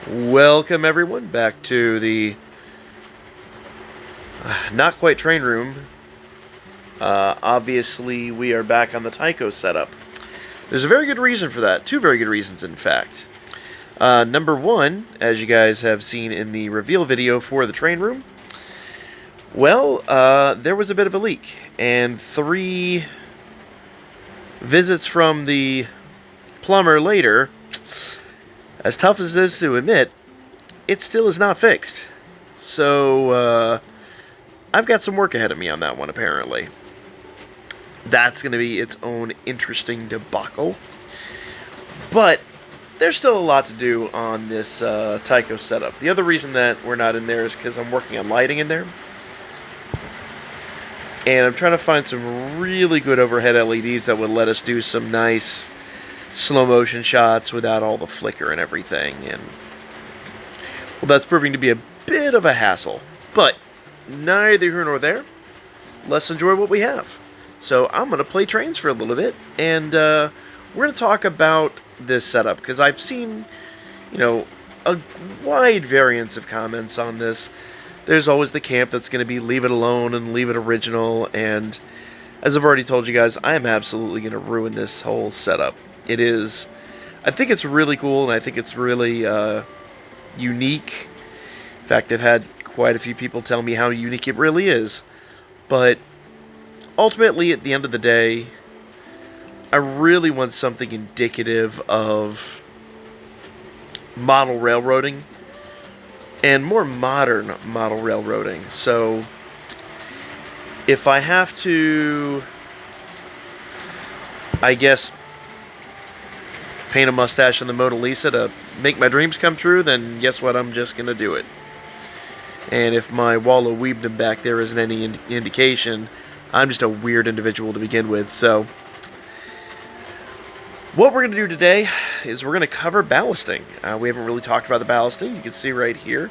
Welcome everyone back to the not quite train room. Obviously, we are back on the Tyco setup. There's a very good reason for that. Two very good reasons, in fact. Number one, as you guys have seen in the reveal video for the train room, well, there was a bit of a leak, and 3 visits from the plumber later, as tough as it is to admit, it still is not fixed. So, I've got some work ahead of me on that one, apparently. That's going to be its own interesting debacle. But there's still a lot to do on this Tyco setup. The other reason that we're not in there is because I'm working on lighting in there. And I'm trying to find some really good overhead LEDs that would let us do some nice slow motion shots without all the flicker and everything. And well, that's proving to be a bit of a hassle. But neither here nor there. Let's enjoy what we have. So I'm going to play trains for a little bit, and we're going to talk about this setup, because I've seen, a wide variance of comments on this. There's always the camp that's going to be leave it alone and leave it original, and as I've already told you guys, I am absolutely going to ruin this whole setup. I think it's really cool, and I think it's really unique. In fact, I've had quite a few people tell me how unique it really is, but ultimately, at the end of the day, I really want something indicative of model railroading and more modern model railroading. So, if I have to, I guess, paint a mustache in the Mona Lisa to make my dreams come true, then guess what? I'm just going to do it. And if my wall of weebdom back there isn't any indication, I'm just a weird individual to begin with. So, what we're going to do today is we're going to cover ballasting. We haven't really talked about the ballasting. You can see right here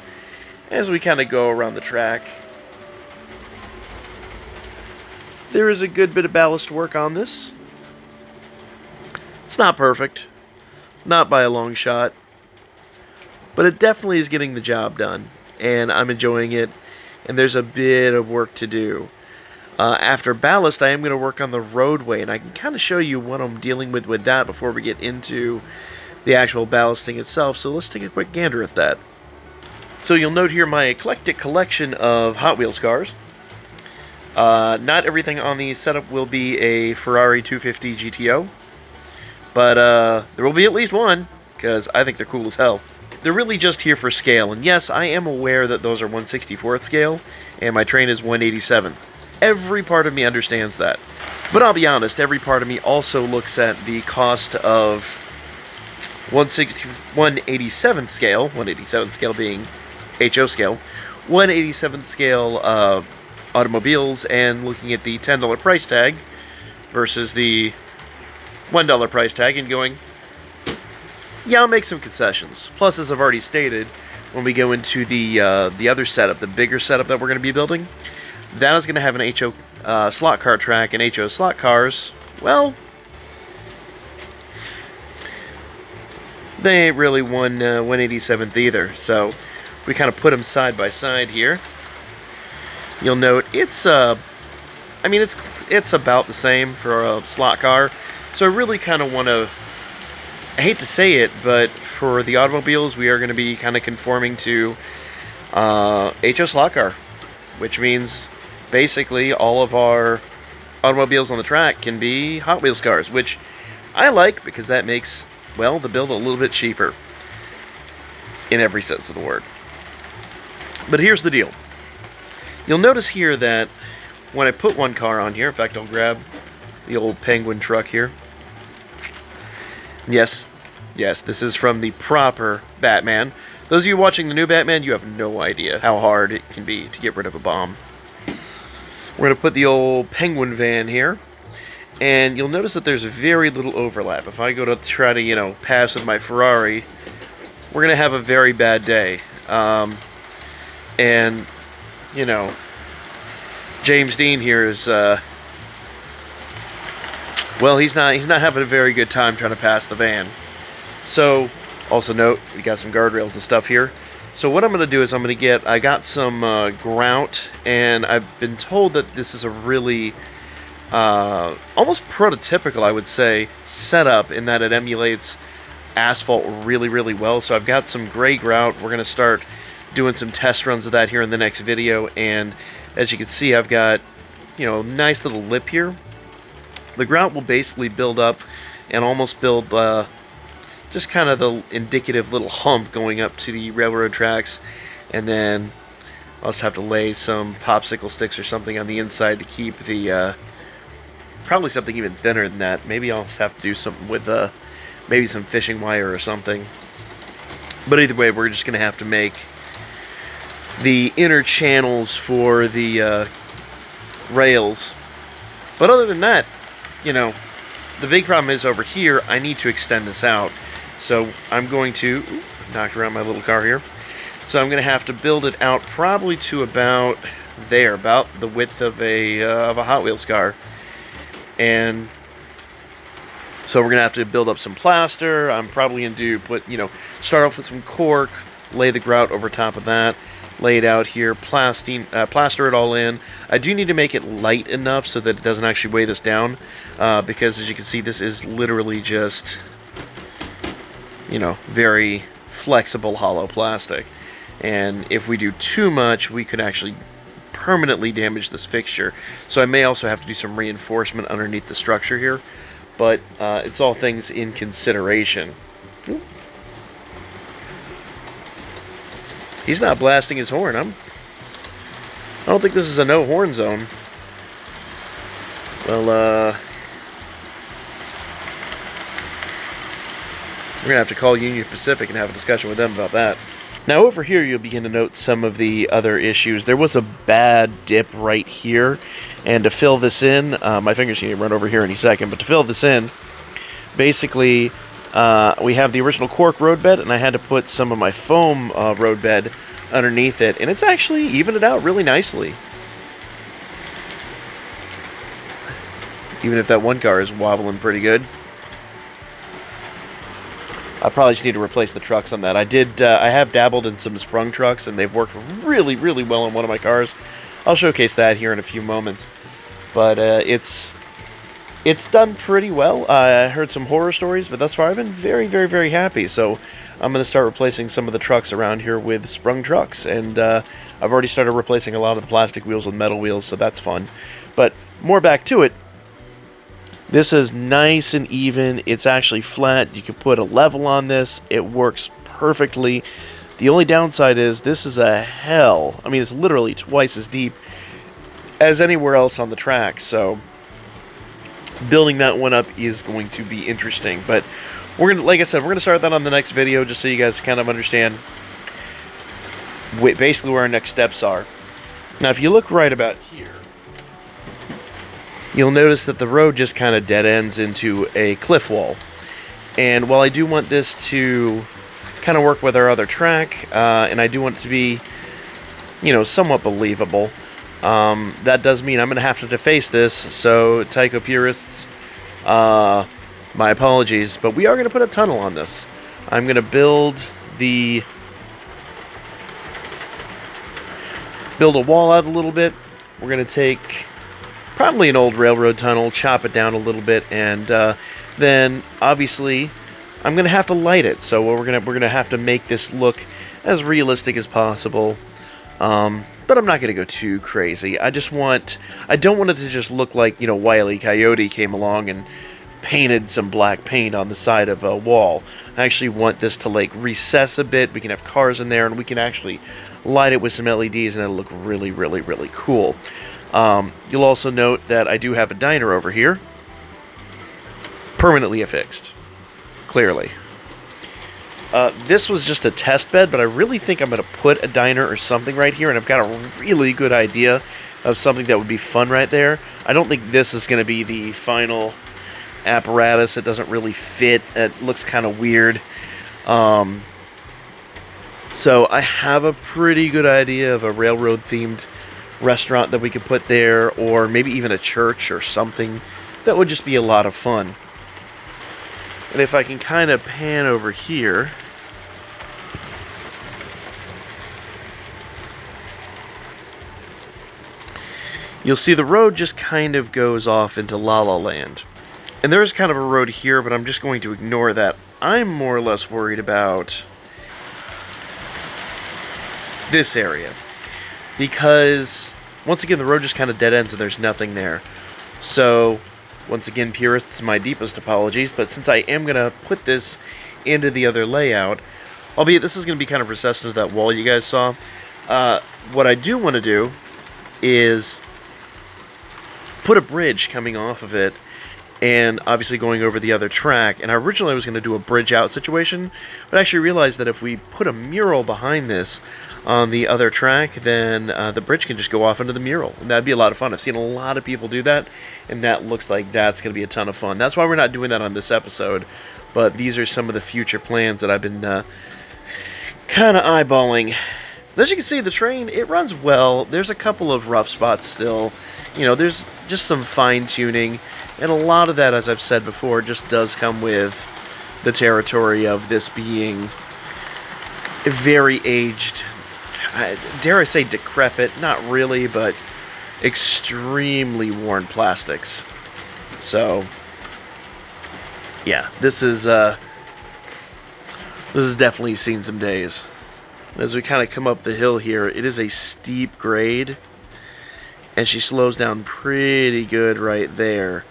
as we kind of go around the track. There is a good bit of ballast work on this. It's not perfect. Not by a long shot. But it definitely is getting the job done. And I'm enjoying it. And there's a bit of work to do. After ballast, I am going to work on the roadway, and I can kind of show you what I'm dealing with that before we get into the actual ballasting itself, so let's take a quick gander at that. So you'll note here my eclectic collection of Hot Wheels cars. Not everything on the setup will be a Ferrari 250 GTO, but there will be at least one, because I think they're cool as hell. They're really just here for scale, and yes, I am aware that those are 1/64th scale, and my train is 1/87th. Every part of me understands that. But I'll be honest, every part of me also looks at the cost of 1/87th scale, 1/87th scale being HO scale, 1/87th scale automobiles, and looking at the $10 price tag versus the $1 price tag and going, yeah, I'll make some concessions. Plus, as I've already stated, when we go into the other setup, the bigger setup that we're going to be building, that is going to have an HO slot car track, and HO slot cars, well, they ain't really 1/87th either. So, if we kind of put them side by side here, you'll note it's it's about the same for a slot car. So I really kind of want to, I hate to say it, but for the automobiles, we are going to be kind of conforming to HO slot car, which means basically all of our automobiles on the track can be Hot Wheels cars, which I like because that makes, well, the build a little bit cheaper in every sense of the word. But here's the deal. You'll notice here that when I put one car on here, in fact, I'll grab the old Penguin truck here. Yes, this is from the proper Batman. Those of you watching the new Batman, you have no idea how hard it can be to get rid of a bomb. We're going to put the old Penguin van here, and you'll notice that there's very little overlap. If I go to try to, pass with my Ferrari, we're going to have a very bad day. And, James Dean here is, well, he's not having a very good time trying to pass the van. So Also note, we got some guardrails and stuff here. So what I'm going to do is I got some grout, and I've been told that this is a really, almost prototypical, I would say, setup in that it emulates asphalt really, really well. So I've got some gray grout. We're going to start doing some test runs of that here in the next video, and as you can see, I've got, you know, nice little lip here. The grout will basically build up and almost build just kind of the indicative little hump going up to the railroad tracks, and then I'll just have to lay some popsicle sticks or something on the inside to keep the, probably something even thinner than that. Maybe I'll just have to do something with maybe some fishing wire or something. But either way, we're just going to have to make the inner channels for the rails. But other than that, you know, the big problem is over here, I need to extend this out. So I'm going to, knock around my little car here. So I'm going to have to build it out probably to about there, about the width of a Hot Wheels car. And so we're going to have to build up some plaster. I'm probably going to start off with some cork, lay the grout over top of that, lay it out here, plaster it all in. I do need to make it light enough so that it doesn't actually weigh this down, because as you can see, this is literally just, you know, very flexible hollow plastic. And if we do too much, we could actually permanently damage this fixture. So I may also have to do some reinforcement underneath the structure here, but it's all things in consideration. Ooh. He's not blasting his horn. I don't think this is a no horn zone. Well, we're going to have to call Union Pacific and have a discussion with them about that. Now over here you'll begin to note some of the other issues. There was a bad dip right here, and to fill this in, my fingers need to run over here any second, but to fill this in, basically we have the original cork road bed, and I had to put some of my foam road bed underneath it, and it's actually evened it out really nicely. Even if that one car is wobbling pretty good. I probably just need to replace the trucks on that. I have dabbled in some sprung trucks, and they've worked really, really well on one of my cars. I'll showcase that here in a few moments. But it's done pretty well. I heard some horror stories, but thus far I've been very, very, very happy. So I'm going to start replacing some of the trucks around here with sprung trucks. And I've already started replacing a lot of the plastic wheels with metal wheels, so that's fun. But more back to it. This is nice and even. It's actually flat. You can put a level on this. It works perfectly. The only downside is this is a hell. I mean, it's literally twice as deep as anywhere else on the track. So building that one up is going to be interesting. But we're gonna, like I said, we're gonna start that on the next video just so you guys kind of understand basically where our next steps are. Now, if you look right about here, you'll notice that the road just kind of dead ends into a cliff wall. And while I do want this to kind of work with our other track, and I do want it to be, you know, somewhat believable, that does mean I'm going to have to deface this. So, Tyco purists, my apologies, but we are going to put a tunnel on this. I'm going to build a wall out a little bit. We're going to take probably an old railroad tunnel, chop it down a little bit, and then obviously I'm gonna have to light it. So we're gonna have to make this look as realistic as possible. But I'm not gonna go too crazy. I don't want it to just look like, you know, Wile E. Coyote came along and painted some black paint on the side of a wall. I actually want this to like recess a bit. We can have cars in there, and we can actually light it with some LEDs, and it'll look really, really, really cool. You'll also note that I do have a diner over here, permanently affixed, clearly. This was just a test bed, but I really think I'm going to put a diner or something right here, and I've got a really good idea of something that would be fun right there. I don't think this is going to be the final apparatus. It doesn't really fit. It looks kind of weird. So I have a pretty good idea of a railroad-themed restaurant that we could put there, or maybe even a church or something that would just be a lot of fun. And if I can kind of pan over here, you'll see the road just kind of goes off into La La Land. And there's kind of a road here, but I'm just going to ignore that. I'm more or less worried about this area. Because, once again, the road just kind of dead ends and there's nothing there. So, once again, purists, my deepest apologies. But since I am going to put this into the other layout, albeit this is going to be kind of recessed into that wall you guys saw, what I do want to do is put a bridge coming off of it and obviously going over the other track. And originally I was going to do a bridge out situation, but I actually realized that if we put a mural behind this on the other track, then the bridge can just go off into the mural, and that'd be a lot of fun. I've seen a lot of people do that, and that looks like that's going to be a ton of fun. That's why we're not doing that on this episode, but these are some of the future plans that I've been kind of eyeballing. And as you can see, the train, it runs well. There's a couple of rough spots still. You know, there's just some fine-tuning, and a lot of that, as I've said before, just does come with the territory of this being very aged, dare I say decrepit, not really, but extremely worn plastics. So, yeah, this is definitely seen some days. As we kind of come up the hill here, it is a steep grade, and she slows down pretty good right there.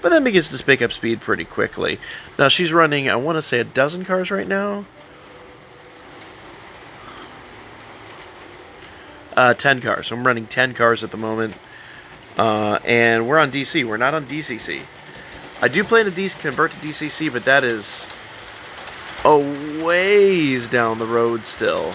But then begins to pick up speed pretty quickly. Now she's running, I want to say, a dozen cars right now. 10 cars. So I'm running 10 cars at the moment. And we're on DC. We're not on DCC. I do plan to convert to DCC, but that is a ways down the road still.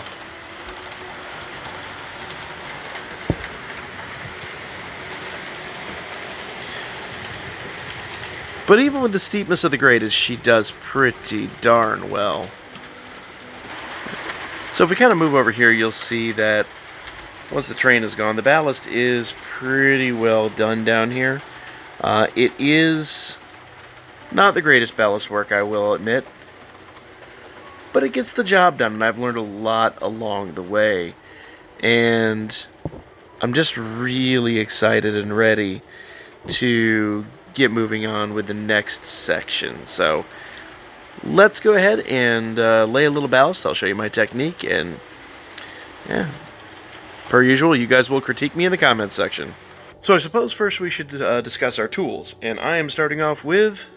But even with the steepness of the grade, she does pretty darn well. So if we kind of move over here, you'll see that once the train is gone, the ballast is pretty well done down here. It is not the greatest ballast work, I will admit, but it gets the job done, and I've learned a lot along the way. And I'm just really excited and ready to get moving on with the next section. So let's go ahead and lay a little ballast. I'll show you my technique, and yeah, per usual, you guys will critique me in the comments section. So I suppose first we should discuss our tools, and I am starting off with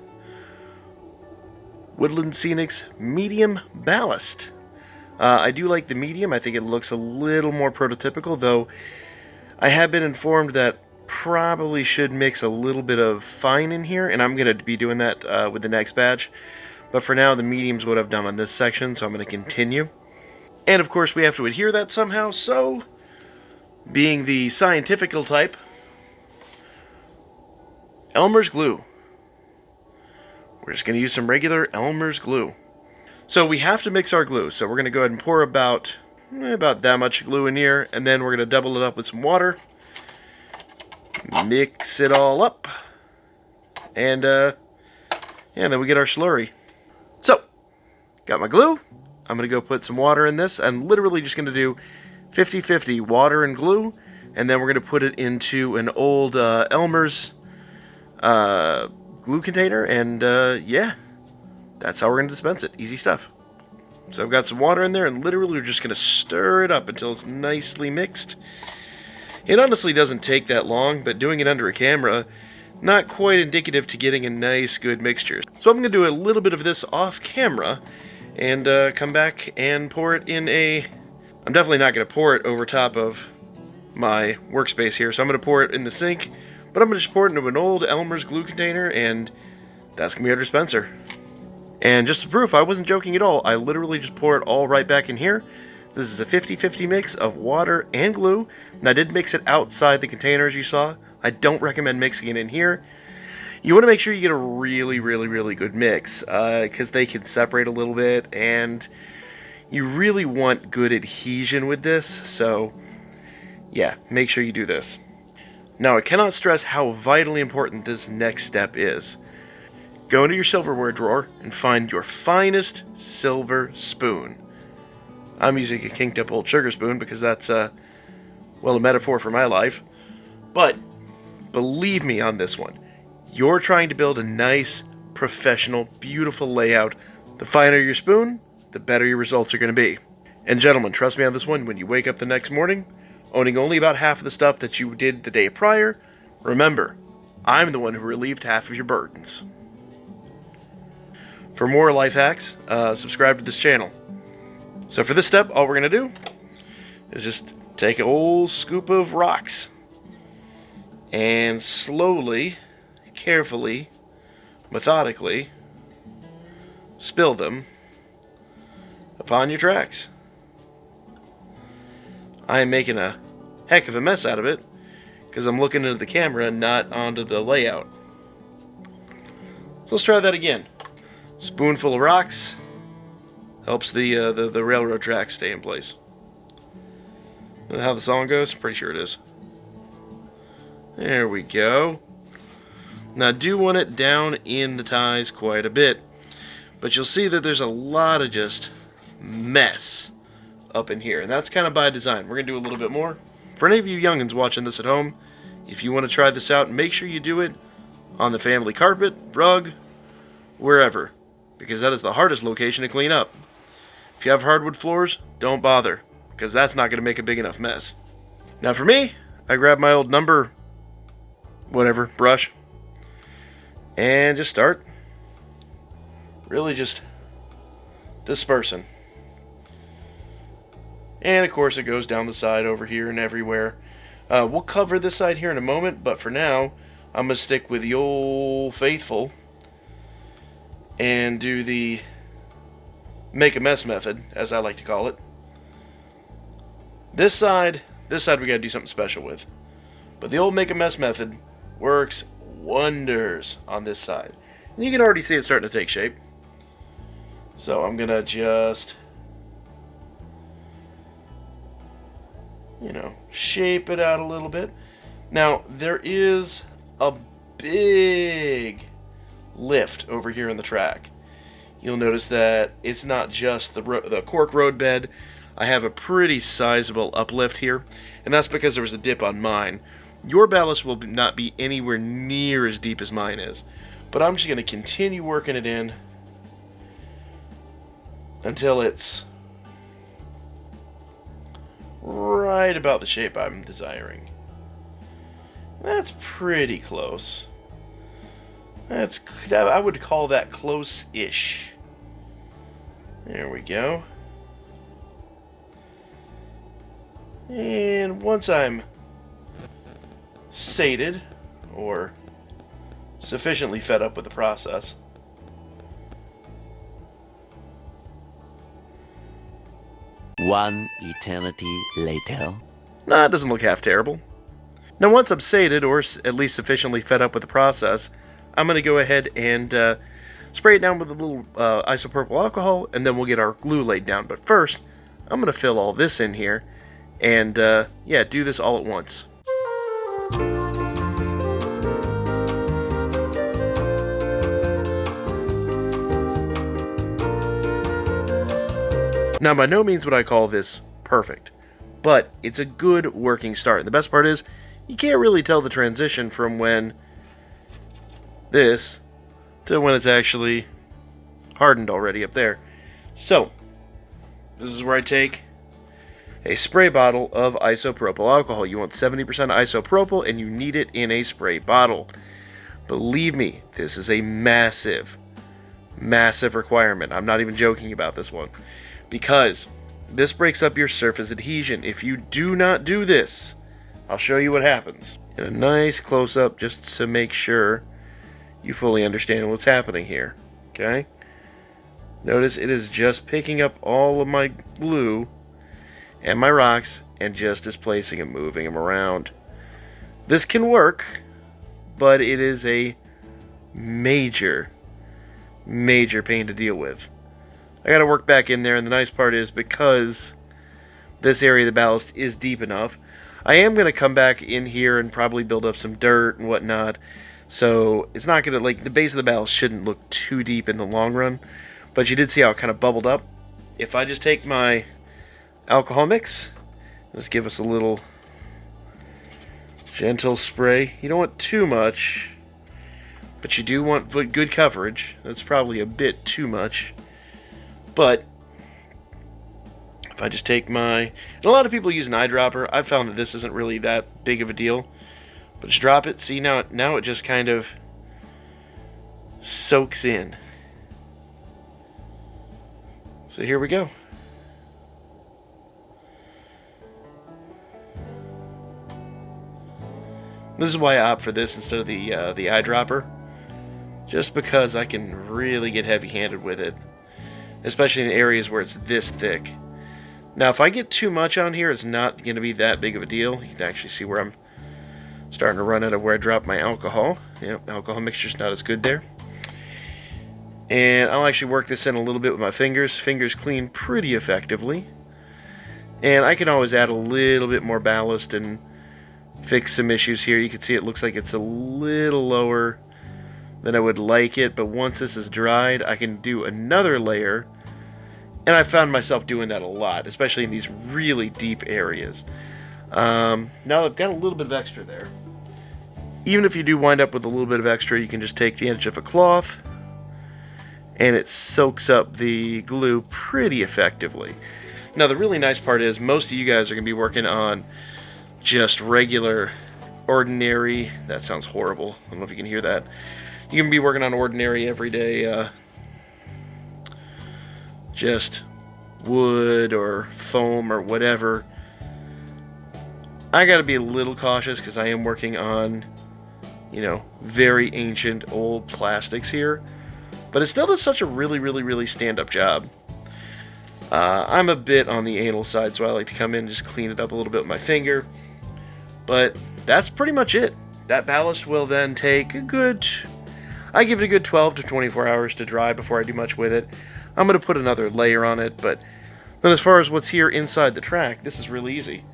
Woodland Scenic's medium ballast. I do like the medium. I think it looks a little more prototypical, though I have been informed that probably should mix a little bit of fine in here, and I'm going to be doing that with the next batch. But for now, the medium's what I've done on this section, so I'm going to continue. And of course, we have to adhere that somehow, so being the scientifical type, Elmer's glue. We're just going to use some regular Elmer's glue. So we have to mix our glue, so we're going to go ahead and pour about that much glue in here, and then we're going to double it up with some water. Mix it all up, and then we get our slurry. So, got my glue. I'm going to go put some water in this. I'm literally just going to do 50-50 water and glue, and then we're going to put it into an old Elmer's glue container, and yeah, that's how we're going to dispense it. Easy stuff. So I've got some water in there, and literally we're just going to stir it up until it's nicely mixed. It honestly doesn't take that long, but doing it under a camera, not quite indicative to getting a nice, good mixture. So I'm going to do a little bit of this off camera, and come back and pour it in a... I'm definitely not going to pour it over top of my workspace here, so I'm going to pour it in the sink, but I'm going to just pour it into an old Elmer's glue container, and that's going to be our dispenser. And just as proof, I wasn't joking at all. I literally just pour it all right back in here. This is a 50-50 mix of water and glue, and I did mix it outside the container as you saw. I don't recommend mixing it in here. You want to make sure you get a really, really, really good mix, because they can separate a little bit, and you really want good adhesion with this, so yeah, make sure you do this. Now, I cannot stress how vitally important this next step is. Go into your silverware drawer and find your finest silver spoon. I'm using a kinked up old sugar spoon because that's, well, a metaphor for my life. But believe me on this one, you're trying to build a nice, professional, beautiful layout. The finer your spoon, the better your results are going to be. And gentlemen, trust me on this one, when you wake up the next morning, owning only about half of the stuff that you did the day prior, remember, I'm the one who relieved half of your burdens. For more life hacks, subscribe to this channel. So for this step, all we're going to do is just take an old scoop of rocks and slowly, carefully, methodically spill them upon your tracks. I am making a heck of a mess out of it because I'm looking into the camera and not onto the layout. So let's try that again. Spoonful of rocks helps the railroad tracks stay in place. Is that how the song goes? Pretty sure it is. There we go. Now I do want it down in the ties quite a bit, but you'll see that there's a lot of just mess up in here, and that's kind of by design. We're going to do a little bit more. For any of you youngins watching this at home, if you want to try this out, make sure you do it on the family carpet, rug, wherever, because that is the hardest location to clean up. If you have hardwood floors, don't bother, because that's not going to make a big enough mess. Now for me, I grab my old number, whatever, brush, and just start really just dispersing. And of course it goes down the side over here and everywhere. We'll cover this side here in a moment, but for now I'm going to stick with the old faithful and do the make a mess method, as I like to call it. This side we got to do something special with. But the old make a mess method works wonders on this side. And you can already see it starting to take shape. So I'm going to just, shape it out a little bit. Now, there is a big lift over here in the track. You'll notice that it's not just the cork road bed. I have a pretty sizable uplift here, and that's because there was a dip on mine. Your ballast will not be anywhere near as deep as mine is, but I'm just going to continue working it in until it's right about the shape I'm desiring. That's pretty close. I would call that close-ish. There we go. And once I'm sated, or sufficiently fed up with the process, one eternity later. Nah, it doesn't look half terrible. Now once I'm sated, or at least sufficiently fed up with the process, I'm going to go ahead and spray it down with a little isopropyl alcohol, and then we'll get our glue laid down. But first, I'm going to fill all this in here, and do this all at once. Now, by no means would I call this perfect, but it's a good working start. And the best part is, you can't really tell the transition from when this to when it's actually hardened already up there. So, this is where I take a spray bottle of isopropyl alcohol. You want 70% isopropyl, and you need it in a spray bottle. Believe me, this is a massive, massive requirement. I'm not even joking about this one, because this breaks up your surface adhesion. If you do not do this, I'll show you what happens. In a nice close-up, just to make sure you fully understand what's happening here. Okay? Notice it is just picking up all of my glue and my rocks and just displacing and moving them around. This can work, but it is a major, major pain to deal with. I gotta work back in there, and the nice part is, because this area of the ballast is deep enough, I am gonna come back in here and probably build up some dirt and whatnot. So it's not gonna, the base of the ballast shouldn't look too deep in the long run. But you did see how it kind of bubbled up. If I just take my alcohol mix, just give us a little Gentle spray. You don't want too much, but you do want good coverage. That's probably a bit too much. But if I just take my... And a lot of people use an eyedropper. I've found that this isn't really that big of a deal. But just drop it. See, now it just kind of soaks in. So here we go. This is why I opt for this instead of the eyedropper. Just because I can really get heavy-handed with it. Especially in areas where it's this thick. Now, if I get too much on here, it's not going to be that big of a deal. You can actually see where I'm starting to run out of where I dropped my alcohol. Yep, alcohol mixture's not as good there. And I'll actually work this in a little bit with my fingers. Fingers clean pretty effectively. And I can always add a little bit more ballast and fix some issues here. You can see it looks like it's a little lower than I would like it, but once this is dried, I can do another layer, and I found myself doing that a lot, especially in these really deep areas. Now I've got a little bit of extra there. Even if you do wind up with a little bit of extra, you can just take the edge of a cloth, and it soaks up the glue pretty effectively. Now the really nice part is, most of you guys are going to be working on just regular, ordinary, that sounds horrible, I don't know if you can hear that. You can be working on ordinary, everyday, just wood or foam or whatever. I gotta be a little cautious because I am working on, very ancient, old plastics here. But it still does such a really stand-up job. I'm a bit on the anal side, so I like to come in and just clean it up a little bit with my finger. But that's pretty much it. That ballast will then take I give it a good 12 to 24 hours to dry before I do much with it. I'm going to put another layer on it, but then as far as what's here inside the track, this is really easy.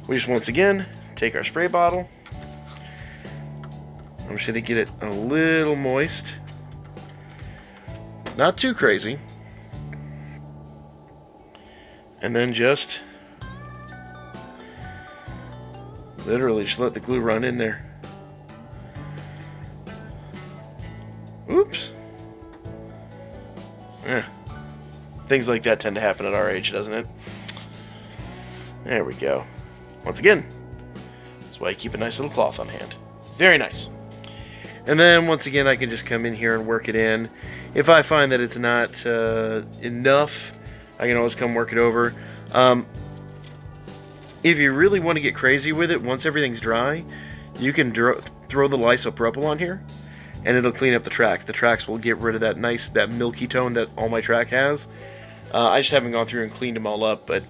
We just, once again, take our spray bottle. I'm just going to get it a little moist. Not too crazy. And then just literally just let the glue run in there. Oops. Things like that tend to happen at our age, doesn't it? There we go. Once again, that's why you keep a nice little cloth on hand. Very nice. And then, once again, I can just come in here and work it in. If I find that it's not enough, I can always come work it over. If you really want to get crazy with it, once everything's dry, you can throw the isopropyl on here, and it'll clean up the tracks. The tracks will get rid of that milky tone that all my track has. I just haven't gone through and cleaned them all up, but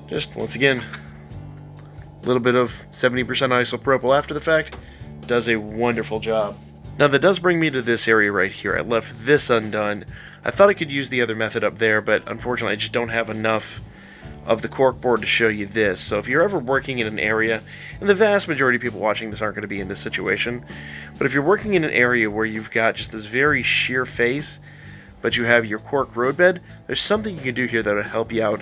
just, once again, a little bit of 70% isopropyl after the fact does a wonderful job. Now that does bring me to this area right here. I left this undone. I thought I could use the other method up there, but unfortunately I just don't have enough of the corkboard to show you this. So if you're ever working in an area, and the vast majority of people watching this aren't going to be in this situation, but if you're working in an area where you've got just this very sheer face, but you have your cork road bed, there's something you can do here that will help you out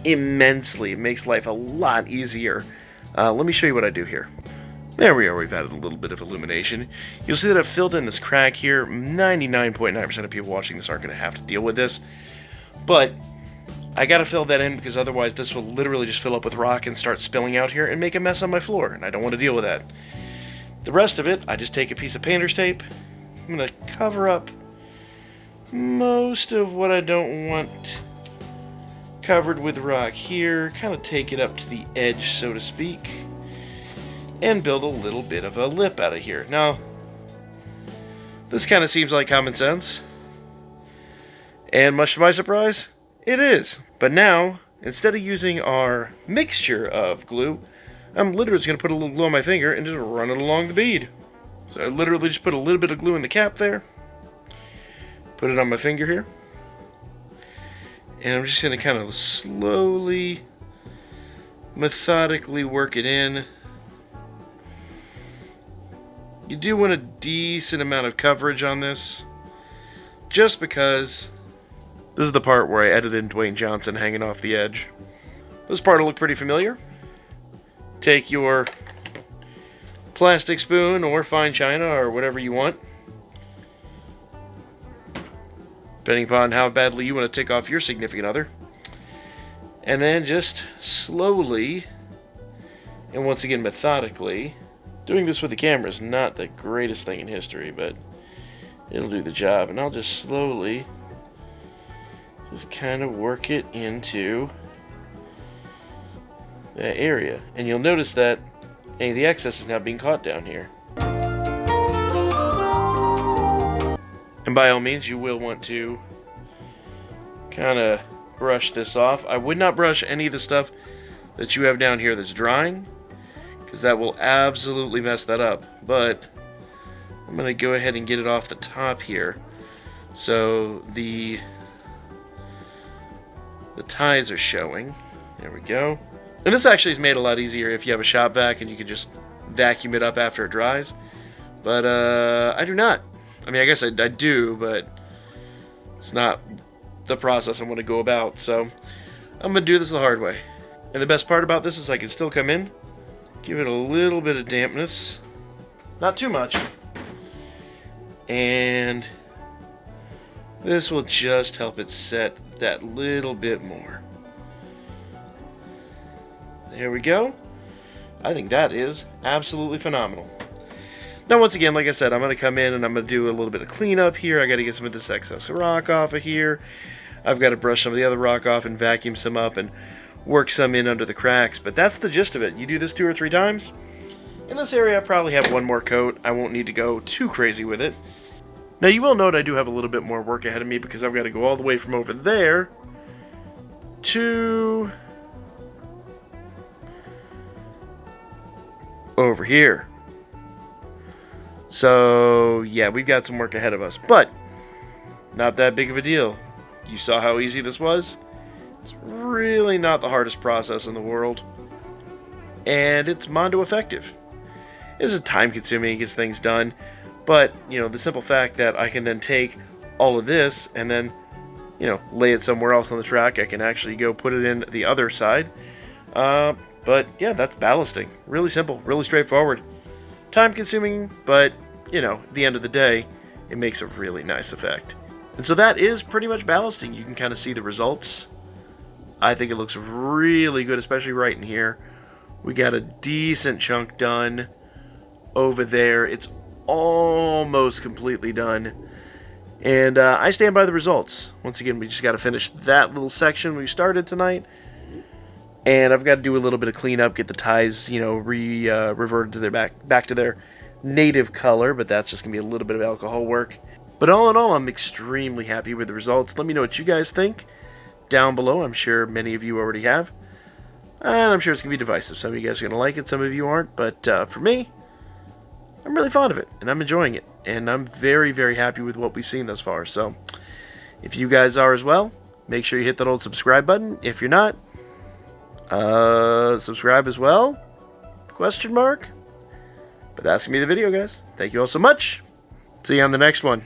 immensely. It makes life a lot easier. Let me show you what I do here. There we are, we've added a little bit of illumination. You'll see that I've filled in this crack here. 99.9% of people watching this aren't going to have to deal with this, but I gotta fill that in because otherwise this will literally just fill up with rock and start spilling out here and make a mess on my floor, and I don't want to deal with that. The rest of it, I just take a piece of painter's tape. I'm gonna cover up most of what I don't want covered with rock here, kind of take it up to the edge, so to speak, and build a little bit of a lip out of here. Now, this kind of seems like common sense, and much to my surprise, it is. But now, instead of using our mixture of glue, I'm literally just going to put a little glue on my finger and just run it along the bead. So I literally just put a little bit of glue in the cap there, put it on my finger here, and I'm just going to kind of slowly, methodically work it in. You do want a decent amount of coverage on this, just because this is the part where I edited in Dwayne Johnson hanging off the edge. This part will look pretty familiar. Take your plastic spoon or fine china or whatever you want, depending upon how badly you want to tick off your significant other. And then just slowly, and once again methodically, doing this with the camera is not the greatest thing in history, but it'll do the job. And I'll just slowly just kind of work it into that area. And you'll notice that any of the excess is now being caught down here. And by all means, you will want to kind of brush this off. I would not brush any of the stuff that you have down here that's drying, because that will absolutely mess that up. But I'm going to go ahead and get it off the top here. So the ties are showing. There we go. And this actually is made a lot easier if you have a shop vac and you can just vacuum it up after it dries. But I do not. I mean, I guess I do, but it's not the process I want to go about. So I'm going to do this the hard way. And the best part about this is I can still come in, give it a little bit of dampness. Not too much. And this will just help it set that little bit more. There we go. I think that is absolutely phenomenal. Now, once again, like I said, I'm going to come in and I'm going to do a little bit of cleanup here. I got to get some of this excess rock off of here. I've got to brush some of the other rock off and vacuum some up and work some in under the cracks. But that's the gist of it. You do this 2 or 3 times. In this area, I probably have one more coat. I won't need to go too crazy with it. Now, you will note I do have a little bit more work ahead of me because I've got to go all the way from over there to over here. So, yeah, we've got some work ahead of us, but not that big of a deal. You saw how easy this was? It's really not the hardest process in the world, and it's Mondo effective. This is time consuming, it gets things done, but, you know, the simple fact that I can then take all of this and then, you know, lay it somewhere else on the track, I can actually go put it in the other side. But, yeah, that's ballasting. Really simple, really straightforward. Time consuming, but, you know, at the end of the day, it makes a really nice effect. And so that is pretty much ballasting. You can kind of see the results. I think it looks really good, especially right in here. We got a decent chunk done over there. It's almost completely done. And I stand by the results. Once again, we just got to finish that little section we started tonight. And I've got to do a little bit of cleanup, get the ties, you know, reverted to their back to their native color, but that's just going to be a little bit of alcohol work. But all in all, I'm extremely happy with the results. Let me know what you guys think down below. I'm sure many of you already have. And I'm sure it's going to be divisive. Some of you guys are going to like it, some of you aren't. But for me, I'm really fond of it, and I'm enjoying it. And I'm very, very happy with what we've seen thus far. So if you guys are as well, make sure you hit that old subscribe button. If you're not, subscribe as well? Question mark? But that's going to be the video, guys. Thank you all so much. See you on the next one.